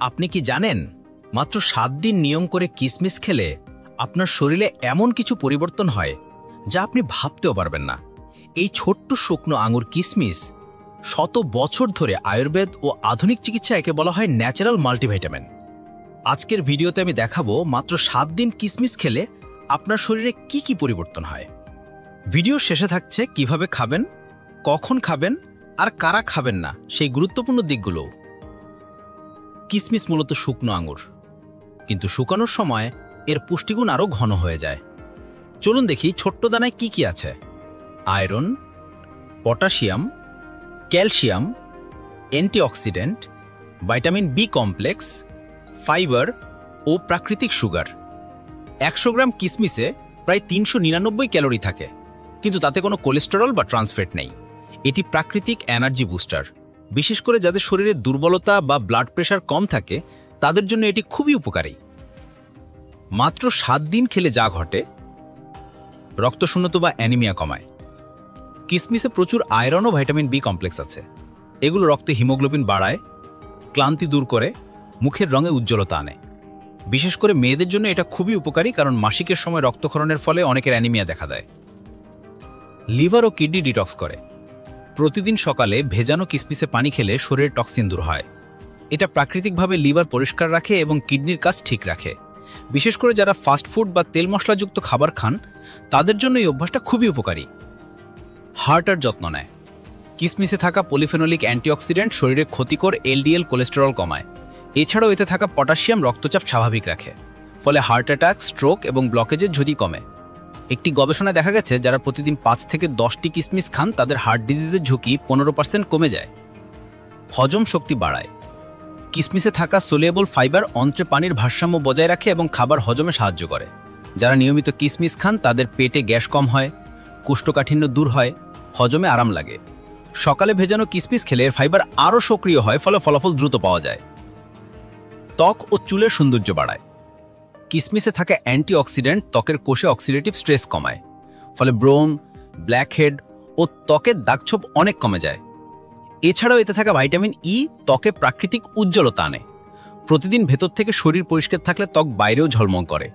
আপনি কি জানেন মাত্র 7 দিন নিয়ম করে কিশমিশ খেলে আপনার শরীরে এমন কিছু পরিবর্তন হয় যা আপনি ভাবতেও পারবেন না। এই ছোট্ট শুকনো আঙুর কিশমিশ শত বছর ধরে আয়ুর্বেদ ও আধুনিক চিকিৎসা একে বলা হয় ন্যাচারাল মাল্টিভিটামিন। আজকের ভিডিওতে আমি দেখাবো মাত্র 7 দিন কিশমিশ খেলে আপনার শরীরে কি কি পরিবর্তন হয়। ভিডিওর শেষে থাকছে কিভাবে খাবেন, কখন খাবেন আর কারা খাবেন না সেই গুরুত্বপূর্ণ দিকগুলো। কিশমিশ মূলত শুকনো আঙুর, কিন্তু শুকানোর সময় এর পুষ্টিগুণ আরও ঘন হয়ে যায়। চলুন দেখি ছোট্ট দানায় কি কি আছে। Iron, potassium, calcium, antioxidant, vitamin B complex, fibre ও প্রাকৃতিক সুগার। 100 গ্রাম কিশমিশে প্রায় 399 ক্যালোরি থাকে, কিন্তু তাতে কোনো কোলেস্টেরল বা ট্রান্সফ্যাট নেই। এটি প্রাকৃতিক এনার্জি বুস্টার। বিশেষ করে যাদের শরীরে দুর্বলতা বা ব্লাড প্রেশার কম থাকে তাদের জন্য এটি খুবই উপকারী। মাত্র 7 দিন খেলে যা ঘটে: রক্তশূন্যতা বা অ্যানিমিয়া কমায়। কিশমিশে প্রচুর আয়রন ও ভিটামিন বি কমপ্লেক্স আছে। এগুলো রক্তে হিমোগ্লোবিন বাড়ায়, ক্লান্তি দূর করে, মুখের রঙে উজ্জ্বলতা আনে। বিশেষ করে মেয়েদের জন্য এটা খুবই উপকারী, কারণ মাসিকের সময় রক্তক্ষরণের ফলে অনেকের অ্যানিমিয়া দেখা দেয়। লিভার ও কিডনি ডিটক্স করে। প্রতিদিন সকালে ভেজানো কিশমিশে পানি খেলে শরীরের টক্সিন দূর হয়। এটা প্রাকৃতিকভাবে লিভার পরিষ্কার রাখে এবং কিডনির কাজ ঠিক রাখে। বিশেষ করে যারা ফাস্ট ফুড বা তেল মশলাযুক্ত খাবার খান তাদের জন্য এই অভ্যাসটা খুবই উপকারী। হার্টের যত্ন নেয়। কিশমিশে থাকা পলিফেনোলিক অ্যান্টিঅক্সিডেন্ট শরীরে ক্ষতিকর এলডিএল কোলেস্টেরল কমায়। এছাড়াও এতে থাকা পটাশিয়াম রক্তচাপ স্বাভাবিক রাখে, ফলে হার্ট অ্যাটাক, স্ট্রোক এবং ব্লকেজের ঝুঁকি কমে। একটি গবেষণায় দেখা গেছে যারা প্রতিদিন 5 থেকে 10টি কিশমিশ খান তাদের হার্ট ডিজিজের ঝুঁকি 15% কমে যায়। হজম শক্তি বাড়ায়। কিশমিশে থাকা সোলিয়েবল ফাইবার অন্ত্রে পানির ভারসাম্য বজায় রাখে এবং খাবার হজমে সাহায্য করে। যারা নিয়মিত কিশমিশ খান তাদের পেটে গ্যাস কম হয়, কোষ্ঠকাঠিন্য দূর হয়, হজমে আরাম লাগে। সকালে ভেজানো কিশমিশ খেলে এর ফাইবার আরও সক্রিয় হয়, ফলে ফলাফল দ্রুত পাওয়া যায়। ত্বক ও চুলের সৌন্দর্য বাড়ায়। কিশমিশে থাকা অ্যান্টিঅক্সিডেন্ট ত্বকের কোষে অক্সিডেটিভ স্ট্রেস কমায়, ফলে ব্রণ, ব্ল্যাকহেড ও ত্বকের দাগছোপ অনেক কমে যায়। এছাড়াও এতে থাকা ভিটামিন ই ত্বকে প্রাকৃতিক উজ্জ্বলতা আনে। প্রতিদিন ভেতর থেকে শরীর পরিষ্কার থাকলে ত্বক বাইরেও ঝলমল করে।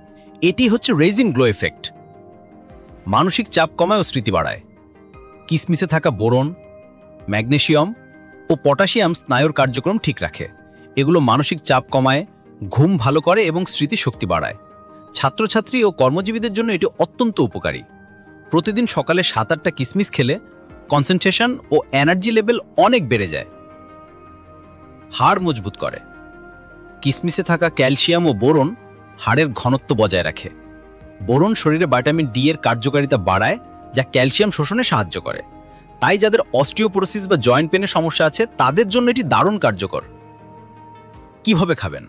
এটি হচ্ছে রেজিন গ্লো এফেক্ট। মানসিক চাপ কমায় ও স্মৃতি বাড়ায়। কিশমিশে থাকা বোরন, ম্যাগনেসিয়াম ও পটাশিয়াম স্নায়ুর কার্যক্রম ঠিক রাখে। এগুলো মানসিক চাপ কমায়, ঘুম ভালো করে এবং স্মৃতিশক্তি বাড়ায়। ছাত্রছাত্রী ও কর্মজীবীদের জন্য এটি অত্যন্ত উপকারী। প্রতিদিন সকালে 7-8টা কিশমিশ খেলে কনসেন্ট্রেশন ও এনার্জি লেভেল অনেক বেড়ে যায়। হাড় মজবুত করে। কিশমিশে থাকা ক্যালসিয়াম ও বোরন হাড়ের ঘনত্ব বজায় রাখে। বোরন শরীরে ভিটামিন ডি এর কার্যকারিতা বাড়ায়, যা ক্যালসিয়াম শোষণে সাহায্য করে। তাই যাদের অস্টিওপোরোসিস বা জয়েন্ট পেনের সমস্যা আছে তাদের জন্য এটি দারুণ কার্যকর। কিভাবে খাবেন?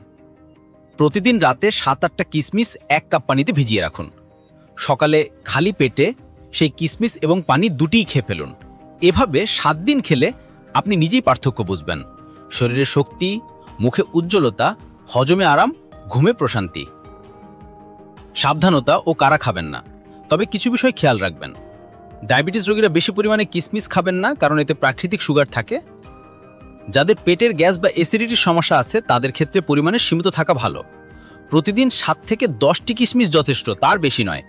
প্রতিদিন রাতে 7-8টা কিশমিশ 1 কাপ পানিতে ভিজিয়ে রাখুন। সকালে খালি পেটে সেই কিশমিশ এবং পানি দুটিই খেয়ে ফেলুন। এভাবে 7 দিন খেলে আপনি নিজেই পার্থক্য বুঝবেন। শরীরে শক্তি, মুখে উজ্জ্বলতা, হজমে আরাম, ঘুমে প্রশান্তি। সাবধানতা ও কারা খাবেন না, তবে কিছু বিষয় খেয়াল রাখবেন। ডায়াবেটিস রোগীরা বেশি পরিমাণে কিশমিশ খাবেন না, কারণ এতে প্রাকৃতিক সুগার থাকে। যাদের পেটের গ্যাস বা অ্যাসিডিটির সমস্যা আছে তাদের ক্ষেত্রে পরিমাণে সীমিত থাকা ভালো। প্রতিদিন 7 থেকে 10টি কিশমিশ যথেষ্ট, তার বেশি নয়।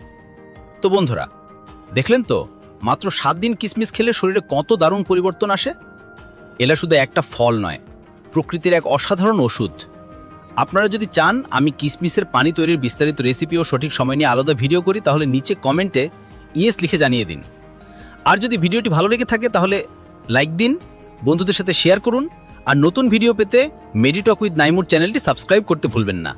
তো বন্ধুরা, দেখলেন তো মাত্র 7 দিন কিশমিশ খেলে শরীরে কত দারুণ পরিবর্তন আসে। এলা শুধু একটা ফল নয়, প্রকৃতির এক অসাধারণ ওষুধ। আপনারা যদি চান আমি কিশমিশের পানি তৈরির বিস্তারিত রেসিপি ও সঠিক সময় নিয়ে আলাদা ভিডিও করি, তাহলে নিচে কমেন্টে ইয়েস লিখে জানিয়ে দিন। আর যদি ভিডিওটি ভালো লেগে থাকে তাহলে লাইক দিন, বন্ধুদের সাথে শেয়ার করুন, আর নতুন ভিডিও পেতে মেডিটক উইথ নাইমুর চ্যানেলটি সাবস্ক্রাইব করতে ভুলবেন না।